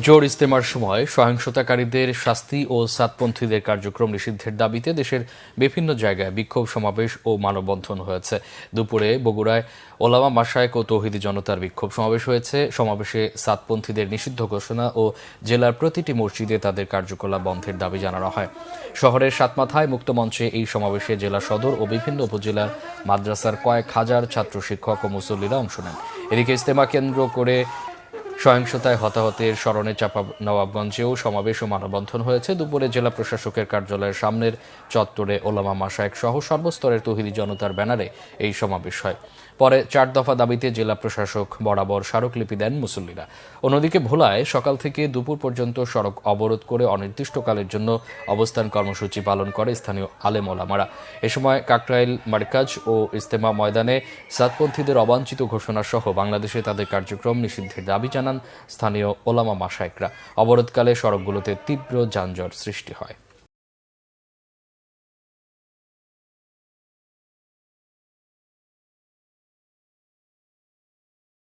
জোর ইজতেমার সময় সহিংসতাকারীদের শাস্তি ও সাতপন্থীদের কার্যক্রম নিষিদ্ধের দাবিতে দেশের বিভিন্ন জায়গায় বিক্ষোভ সমাবেশ ও মানববন্ধন হয়েছে। দুপুরে বগুড়ায় ওলামা মাশায়েখ ও তৌহিদি জনতার বিক্ষোভ সমাবেশ হয়েছে। সমাবেশে সাতপন্থীদের নিষিদ্ধ ঘোষণা ও জেলার প্রতিটি মসজিদে তাদের কার্যকলাপ বন্ধের দাবি জানানো হয়। শহরের সাতমাথায় মুক্তমঞ্চে এই সমাবেশে জেলা সদর ও বিভিন্ন উপজেলার মাদ্রাসার কয়েক হাজার ছাত্র শিক্ষক ও মুসল্লিরা অংশ নেন। এদিকে ইজতেমা কেন্দ্র করে সহিংসতায় হতাহতের স্মরণে চাঁপানবাবগঞ্জেও সমাবেশ ও মানববন্ধন হয়েছে। দুপুরে জেলা প্রশাসকের কার্যালয়ের সামনের চত্বরে ওলামা মাশায়েখ সহ সর্বস্তরের তৌহিদি জনতার ব্যানারে এই সমাবেশ হয়। পরে 4 দফা দাবিতে জেলা প্রশাসক বরাবর স্মারকলিপি দেন মুসল্লিরা। অন্যদিকে ভোলায় সকাল থেকে দুপুর পর্যন্ত সড়ক অবরোধ করে অনির্দিষ্টকালের জন্য অবস্থান কর্মসূচি পালন করে স্থানীয় আলেম ওলামারা। এ সময় কাকরাইল মার্কাজ ও ইজতেমা ময়দানে সাতপন্থীদের অবাঞ্ছিত ঘোষণা সহ বাংলাদেশে তাদের কার্যক্রম নিষিদ্ধের দাবি জানান স্থানীয় ওলামা মাশায়েখরা। অবরোধকালে সড়কগুলোতে তীব্র যানজট সৃষ্টি হয়।